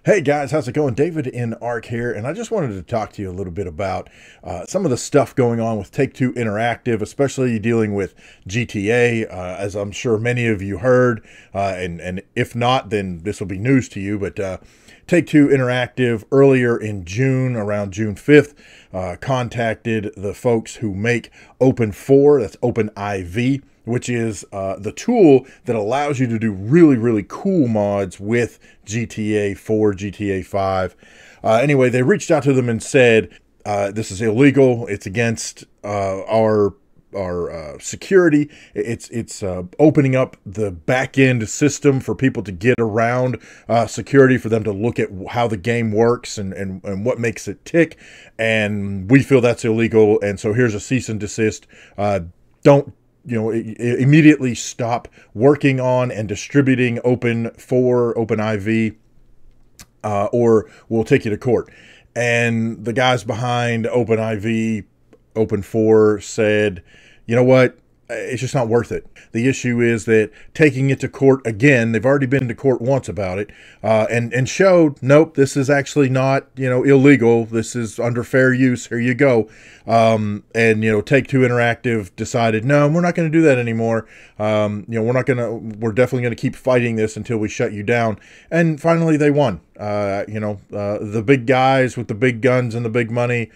Hey guys, how's it going? davidinark here, and I just wanted to talk to you a little bit about some of the stuff going on with Take2Interactive, especially dealing with GTA, as I'm sure many of you heard, and if not, then this will be news to you, but Take2Interactive earlier in June, around June 5th, contacted the folks who make Open4, that's OpenIV, which is the tool that allows you to do really, really cool mods with GTA 4, GTA 5. Anyway, they reached out to them and said, this is illegal. It's against our security. It's opening up the back-end system for people to get around security, for them to look at how the game works and what makes it tick. And we feel that's illegal. And so here's a cease and desist. Don't immediately stop working on and distributing OpenIV, or we'll take you to court. And the guys behind OpenIV, Open4, said, you know what? It's just not worth it. The issue is that taking it to court again, they've already been to court once about it, and showed, nope, this is actually not, illegal. This is under fair use. Here you go. And, Take2Interactive decided, no, we're not going to do that anymore. We're definitely going to keep fighting this until we shut you down. And finally they won. The big guys with the big guns and the big money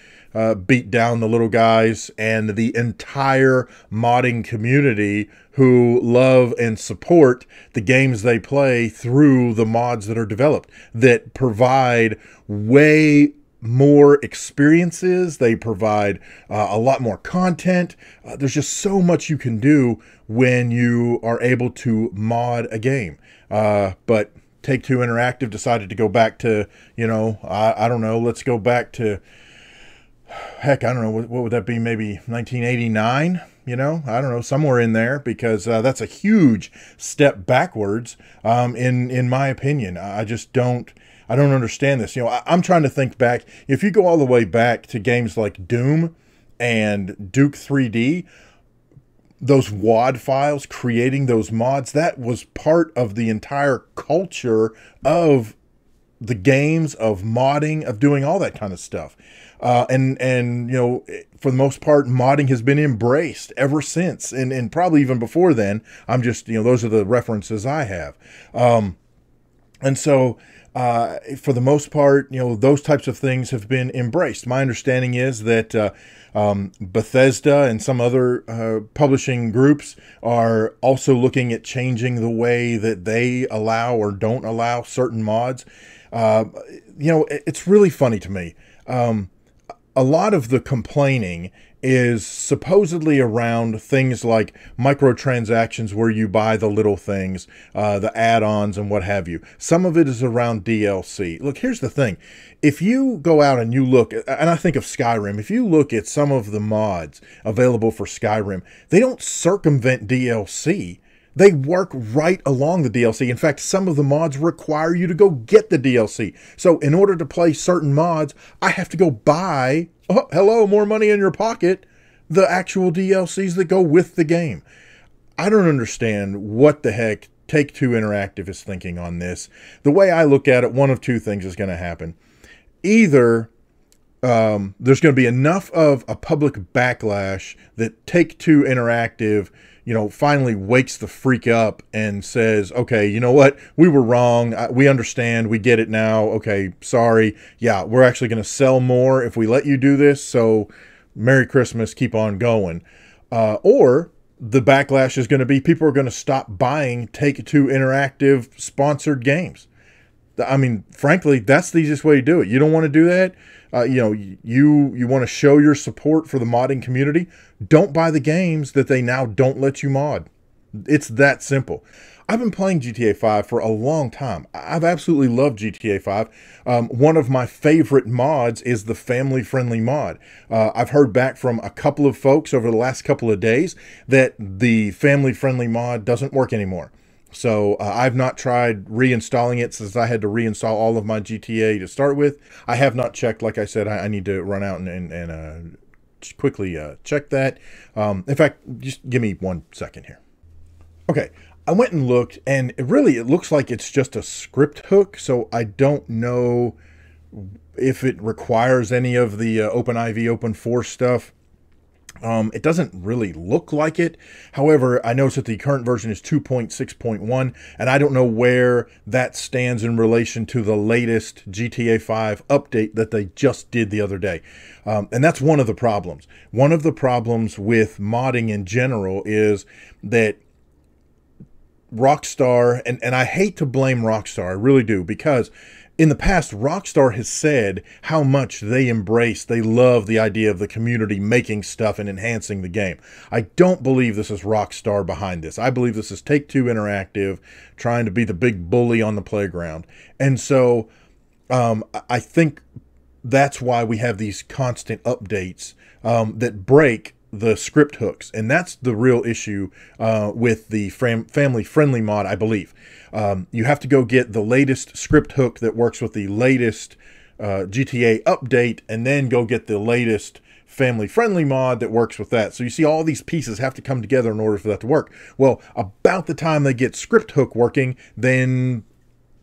beat down the little guys, and the entire modding community who love and support the games they play through the mods that are developed that provide way more experiences. They provide a lot more content. There's just so much you can do when you are able to mod a game. But Take2Interactive decided to go back to, I don't know, let's go back to, heck, I don't know, what would that be, maybe 1989? I don't know, somewhere in there, because that's a huge step backwards, in my opinion. I don't understand this. I'm trying to think back. If you go all the way back to games like Doom and Duke 3D, those WAD files, creating those mods, that was part of the entire culture of the games, of modding, of doing all that kind of stuff. And for the most part, modding has been embraced ever since, and probably even before then. I'm just, those are the references I have. And so, for the most part, those types of things have been embraced. My understanding is that Bethesda and some other publishing groups are also looking at changing the way that they allow or don't allow certain mods. It's really funny to me. A lot of the complaining is supposedly around things like microtransactions, where you buy the little things, the add-ons and what have you. Some of it is around DLC. Look, here's the thing. If you go out and you look, and I think of Skyrim, if you look at some of the mods available for Skyrim, they don't circumvent DLC. They work right along the DLC. In fact, some of the mods require you to go get the DLC. So in order to play certain mods, I have to go buy, oh, hello, more money in your pocket, the actual DLCs that go with the game. I don't understand what the heck Take2Interactive is thinking on this. The way I look at it, one of two things is going to happen. Either there's going to be enough of a public backlash that Take2Interactive finally wakes the freak up and says, okay, you know what? We were wrong. We understand. We get it now. Okay, sorry. Yeah, we're actually going to sell more if we let you do this. So Merry Christmas. Keep on going. Or the backlash is going to be people are going to stop buying Take2Interactive sponsored games. I mean, frankly, that's the easiest way to do it. You don't want to do that. You want to show your support for the modding community. Don't buy the games that they now don't let you mod. It's that simple. I've been playing GTA 5 for a long time. I've absolutely loved GTA 5. One of my favorite mods is the family-friendly mod. I've heard back from a couple of folks over the last couple of days that the family-friendly mod doesn't work anymore. So I've not tried reinstalling it, since I had to reinstall all of my GTA to start with. I have not checked. Like I said, I need to run out and quickly check that. In fact, just give me 1 second here. Okay, I went and looked, and it looks like it's just a script hook, so I don't know if it requires any of the OpenIV, Open4 stuff. It doesn't really look like it. However, I noticed that the current version is 2.6.1, and I don't know where that stands in relation to the latest GTA 5 update that they just did the other day. And that's one of the problems. One of the problems with modding in general is that Rockstar, and I hate to blame Rockstar, I really do, because in the past, Rockstar has said how much they love the idea of the community making stuff and enhancing the game. I don't believe this is Rockstar behind this. I believe this is Take-Two Interactive trying to be the big bully on the playground. And so I think that's why we have these constant updates that break the script hooks. And that's the real issue with the family-friendly mod, I believe. You have to go get the latest script hook that works with the latest GTA update, and then go get the latest family-friendly mod that works with that. So you see all these pieces have to come together in order for that to work. Well, about the time they get script hook working, then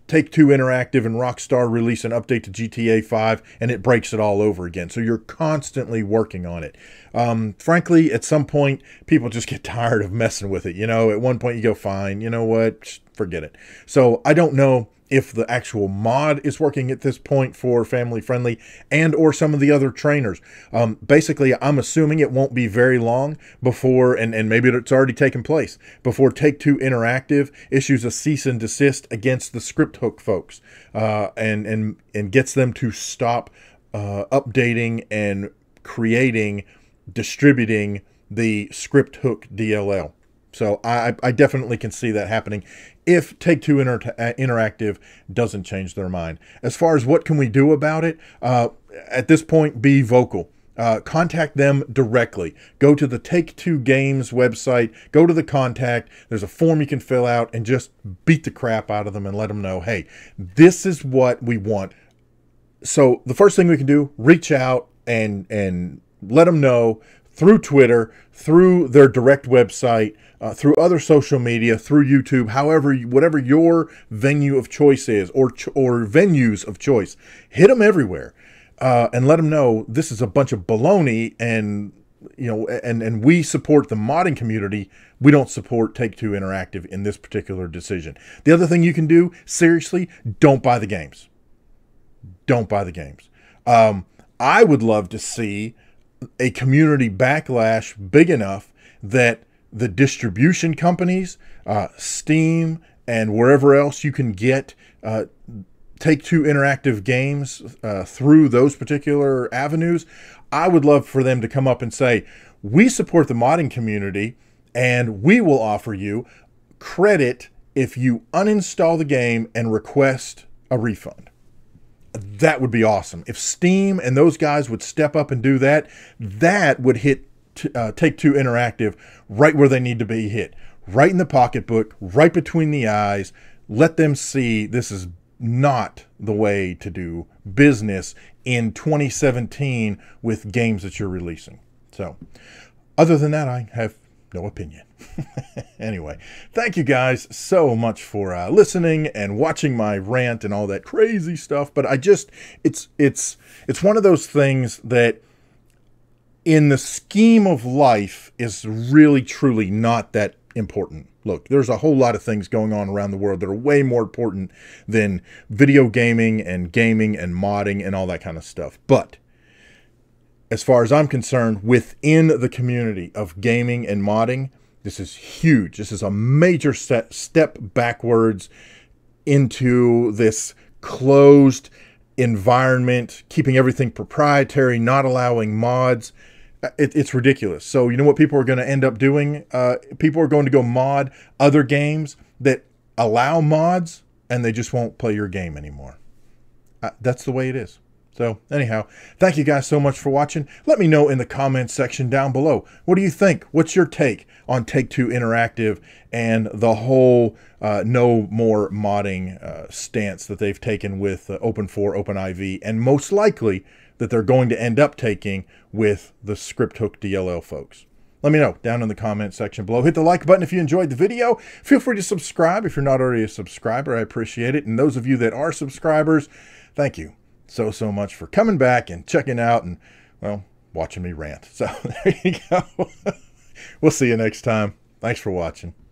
Take-Two Interactive and Rockstar release an update to GTA 5, and it breaks it all over again. So you're constantly working on it. Frankly, at some point, people just get tired of messing with it. You know, at one point you go, fine, you know what, just forget it. So I don't know if the actual mod is working at this point for family friendly and or some of the other trainers. Basically, I'm assuming it won't be very long before, and maybe it's already taken place, before Take-Two Interactive issues a cease and desist against the script hook folks and gets them to stop updating and distributing the script hook DLL. So I definitely can see that happening if Take-Two Interactive doesn't change their mind. As far as what can we do about it, at this point, be vocal. Contact them directly. Go to the Take-Two Games website, go to the contact, there's a form you can fill out, and just beat the crap out of them and let them know, hey, this is what we want. So the first thing we can do, reach out and let them know through Twitter, through their direct website, through other social media, through YouTube, whatever your venue of choice is, or venues of choice. Hit them everywhere, and let them know this is a bunch of baloney, and and we support the modding community. We don't support Take-Two Interactive in this particular decision. The other thing you can do, seriously, don't buy the games. Don't buy the games. I would love to see a community backlash big enough that the distribution companies, Steam, and wherever else you can get Take-Two Interactive games through those particular avenues, I would love for them to come up and say, we support the modding community, and we will offer you credit if you uninstall the game and request a refund. That would be awesome. If Steam and those guys would step up and do that, that would hit Take-Two Interactive right where they need to be hit. Right in the pocketbook, right between the eyes. Let them see this is not the way to do business in 2017 with games that you're releasing. So, other than that, I have no opinion. Anyway, thank you guys so much for listening and watching my rant and all that crazy stuff. But it's one of those things that in the scheme of life is really truly not that important. Look, there's a whole lot of things going on around the world that are way more important than video gaming and modding and all that kind of stuff. But as far as I'm concerned, within the community of gaming and modding, this is huge. This is a major step backwards into this closed environment, keeping everything proprietary, not allowing mods. It's ridiculous. So you know what people are going to end up doing? People are going to go mod other games that allow mods, and they just won't play your game anymore. That's the way it is. So anyhow, thank you guys so much for watching. Let me know in the comments section down below. What do you think? What's your take on Take-Two Interactive and the whole no more modding stance that they've taken with Open4, OpenIV, and most likely that they're going to end up taking with the script hook DLL folks? Let me know down in the comment section below. Hit the like button if you enjoyed the video. Feel free to subscribe if you're not already a subscriber. I appreciate it. And those of you that are subscribers, thank you so much for coming back and checking out and, well, watching me rant. So there you go. We'll see you next time. Thanks for watching.